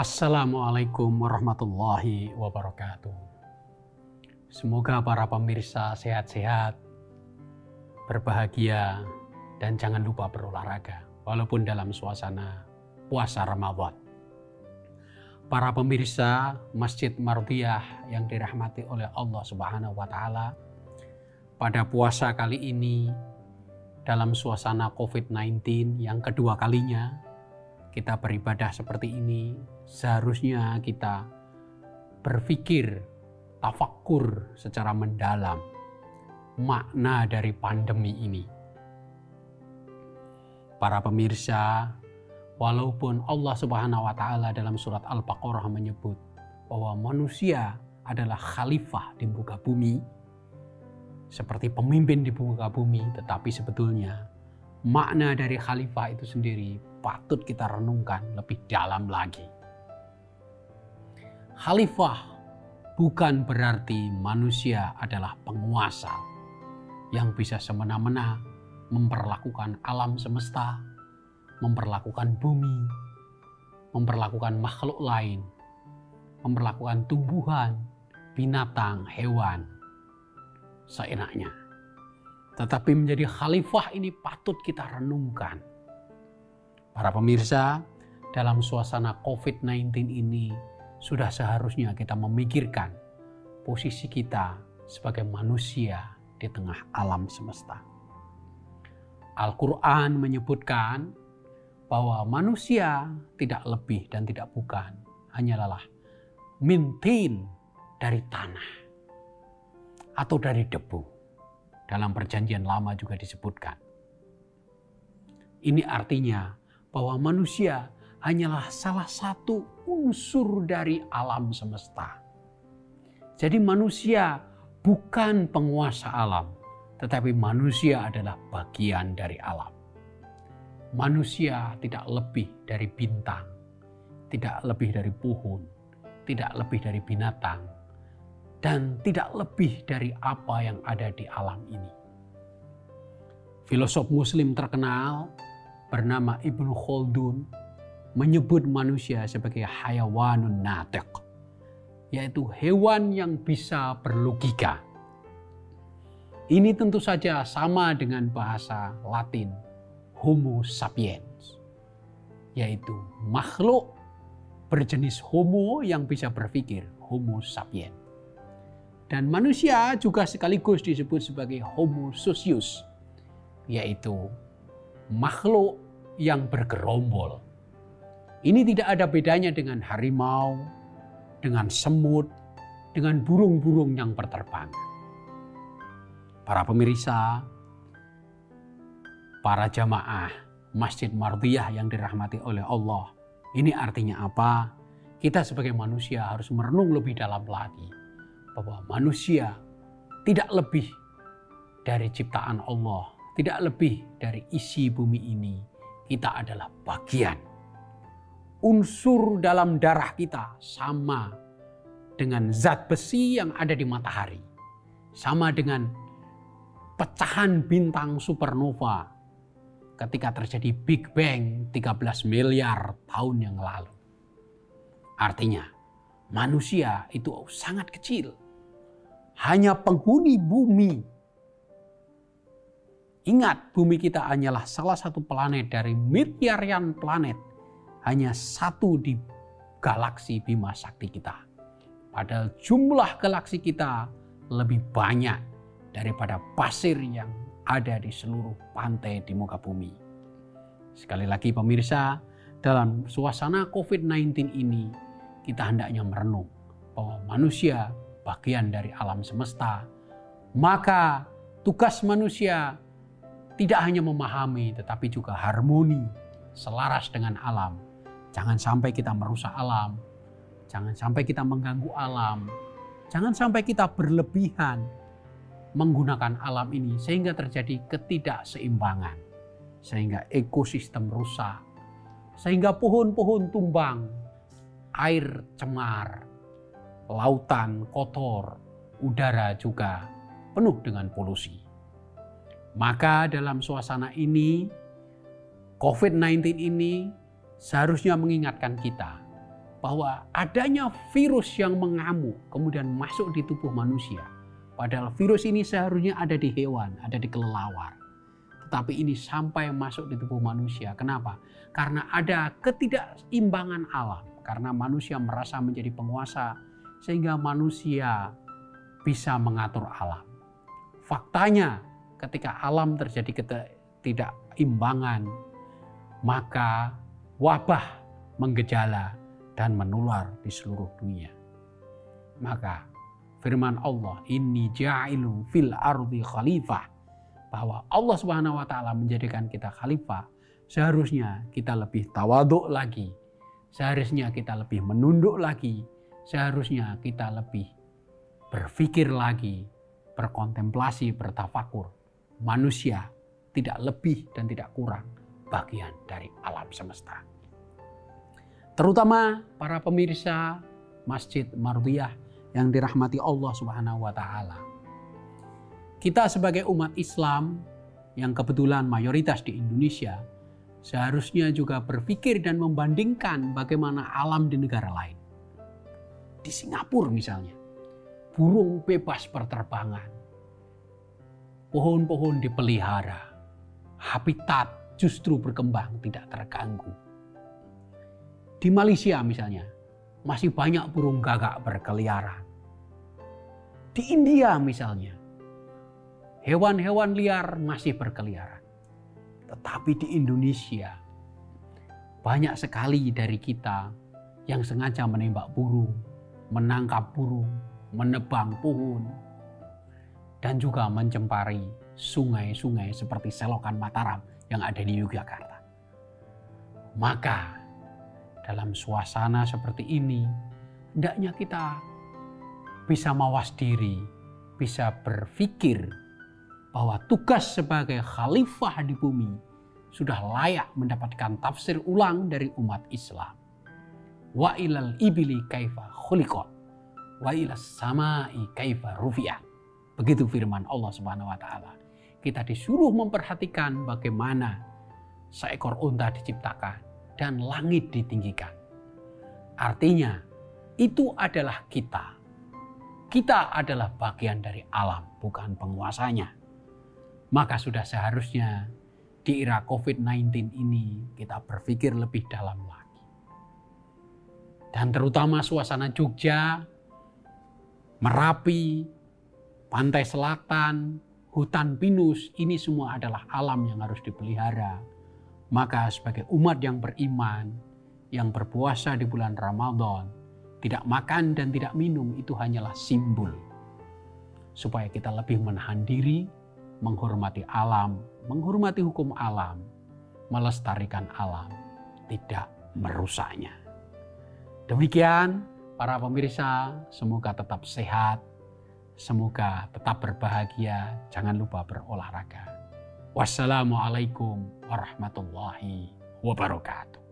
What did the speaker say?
Assalamualaikum warahmatullahi wabarakatuh. Semoga para pemirsa sehat-sehat, berbahagia, dan jangan lupa berolahraga walaupun dalam suasana puasa Ramadan. Para pemirsa Masjid Mardiyah yang dirahmati oleh Allah Subhanahu wa Ta'ala, pada puasa kali ini dalam suasana COVID-19 yang kedua kalinya kita beribadah seperti ini, seharusnya kita berpikir, tafakkur secara mendalam makna dari pandemi ini. Para pemirsa, walaupun Allah Subhanahu wa Ta'ala dalam surat Al-Baqarah menyebut bahwa manusia adalah khalifah di muka bumi, seperti pemimpin di muka bumi, tetapi sebetulnya makna dari khalifah itu sendiri patut kita renungkan lebih dalam lagi. Khalifah bukan berarti manusia adalah penguasa yang bisa semena-mena memperlakukan alam semesta, memperlakukan bumi, memperlakukan makhluk lain, memperlakukan tumbuhan, binatang, hewan seenaknya. Tetapi menjadi khalifah ini patut kita renungkan. Para pemirsa, dalam suasana COVID-19 ini sudah seharusnya kita memikirkan posisi kita sebagai manusia di tengah alam semesta. Al-Quran menyebutkan bahwa manusia tidak lebih dan tidak bukan, hanyalah min-tin, dari tanah atau dari debu. Dalam perjanjian lama juga disebutkan. Ini artinya bahwa manusia hanyalah salah satu unsur dari alam semesta. Jadi manusia bukan penguasa alam, tetapi manusia adalah bagian dari alam. Manusia tidak lebih dari bintang, tidak lebih dari pohon, tidak lebih dari binatang, dan tidak lebih dari apa yang ada di alam ini. Filosof Muslim terkenal bernama Ibnu Khaldun menyebut manusia sebagai hayawanun natiq, yaitu hewan yang bisa berlogika. Ini tentu saja sama dengan bahasa Latin Homo sapiens, yaitu makhluk berjenis homo yang bisa berpikir, Homo sapiens. Dan manusia juga sekaligus disebut sebagai Homo socius, yaitu makhluk yang bergerombol. Ini tidak ada bedanya dengan harimau, dengan semut, dengan burung-burung yang berterbangan. Para pemirsa, para jamaah Masjid Mardiyah yang dirahmati oleh Allah, ini artinya apa? Kita sebagai manusia harus merenung lebih dalam lagi bahwa manusia tidak lebih dari ciptaan Allah, tidak lebih dari isi bumi ini. Kita adalah bagian. Unsur dalam darah kita sama dengan zat besi yang ada di matahari, sama dengan pecahan bintang supernova ketika terjadi Big Bang 13 miliar tahun yang lalu. Artinya, manusia itu sangat kecil. Hanya penghuni bumi. Ingat, bumi kita hanyalah salah satu planet dari miliaran planet. Hanya satu di galaksi Bima Sakti kita. Padahal jumlah galaksi kita lebih banyak daripada pasir yang ada di seluruh pantai di muka bumi. Sekali lagi pemirsa, dalam suasana COVID-19 ini kita hendaknya merenung bahwa manusia bagian dari alam semesta, maka tugas manusia tidak hanya memahami tetapi juga harmoni, selaras dengan alam. Jangan sampai kita merusak alam, jangan sampai kita mengganggu alam, jangan sampai kita berlebihan menggunakan alam ini sehingga terjadi ketidakseimbangan, sehingga ekosistem rusak, sehingga pohon-pohon tumbang, air cemar, lautan kotor, udara juga penuh dengan polusi. Maka dalam suasana ini, COVID-19 ini seharusnya mengingatkan kita bahwa adanya virus yang mengamuk kemudian masuk di tubuh manusia. Padahal virus ini seharusnya ada di hewan, ada di kelelawar. Tetapi ini sampai masuk di tubuh manusia. Kenapa? Karena ada ketidakseimbangan alam. Karena manusia merasa menjadi penguasa sehingga manusia bisa mengatur alam. Faktanya ketika alam terjadi ketidakseimbangan, maka wabah menggejala dan menular di seluruh dunia. Maka firman Allah, inni ja'ilun fil ardi khalifah, bahwa Allah Subhanahu wa taala menjadikan kita khalifah. Seharusnya kita lebih tawaduk lagi, seharusnya kita lebih menunduk lagi, seharusnya kita lebih berpikir lagi, berkontemplasi, bertafakur. Manusia tidak lebih dan tidak kurang bagian dari alam semesta. Terutama para pemirsa Masjid Mardiyah yang dirahmati Allah Subhanahu wa taala. Kita sebagai umat Islam yang kebetulan mayoritas di Indonesia seharusnya juga berpikir dan membandingkan bagaimana alam di negara lain. Di Singapura misalnya, burung bebas berterbangan, pohon-pohon dipelihara, habitat justru berkembang tidak terganggu. Di Malaysia misalnya, masih banyak burung gagak berkeliaran. Di India misalnya, hewan-hewan liar masih berkeliaran. Tetapi di Indonesia, banyak sekali dari kita yang sengaja menembak burung, menangkap burung, menebang pohon, dan juga mencemari sungai-sungai seperti Selokan Mataram yang ada di Yogyakarta. Maka dalam suasana seperti ini, hendaknya kita bisa mawas diri, bisa berpikir bahwa tugas sebagai khalifah di bumi sudah layak mendapatkan tafsir ulang dari umat Islam. Wa ilal ibili kaifa khuliqat wa ilas samai kaifa rufi'at. Begitu firman Allah Subhanahu wa taala. Kita disuruh memperhatikan bagaimana seekor unta diciptakan dan langit ditinggikan. Artinya, itu adalah kita. Kita adalah bagian dari alam, bukan penguasanya. Maka sudah seharusnya di era COVID-19 ini kita berpikir lebih dalam lagi. Dan terutama suasana Jogja, Merapi, pantai selatan, hutan pinus, ini semua adalah alam yang harus dipelihara. Maka sebagai umat yang beriman, yang berpuasa di bulan Ramadan, tidak makan dan tidak minum itu hanyalah simbol. Supaya kita lebih menahan diri, menghormati alam, menghormati hukum alam, melestarikan alam, tidak merusaknya. Demikian para pemirsa, semoga tetap sehat, semoga tetap berbahagia, jangan lupa berolahraga. Wassalamualaikum warahmatullahi wabarakatuh.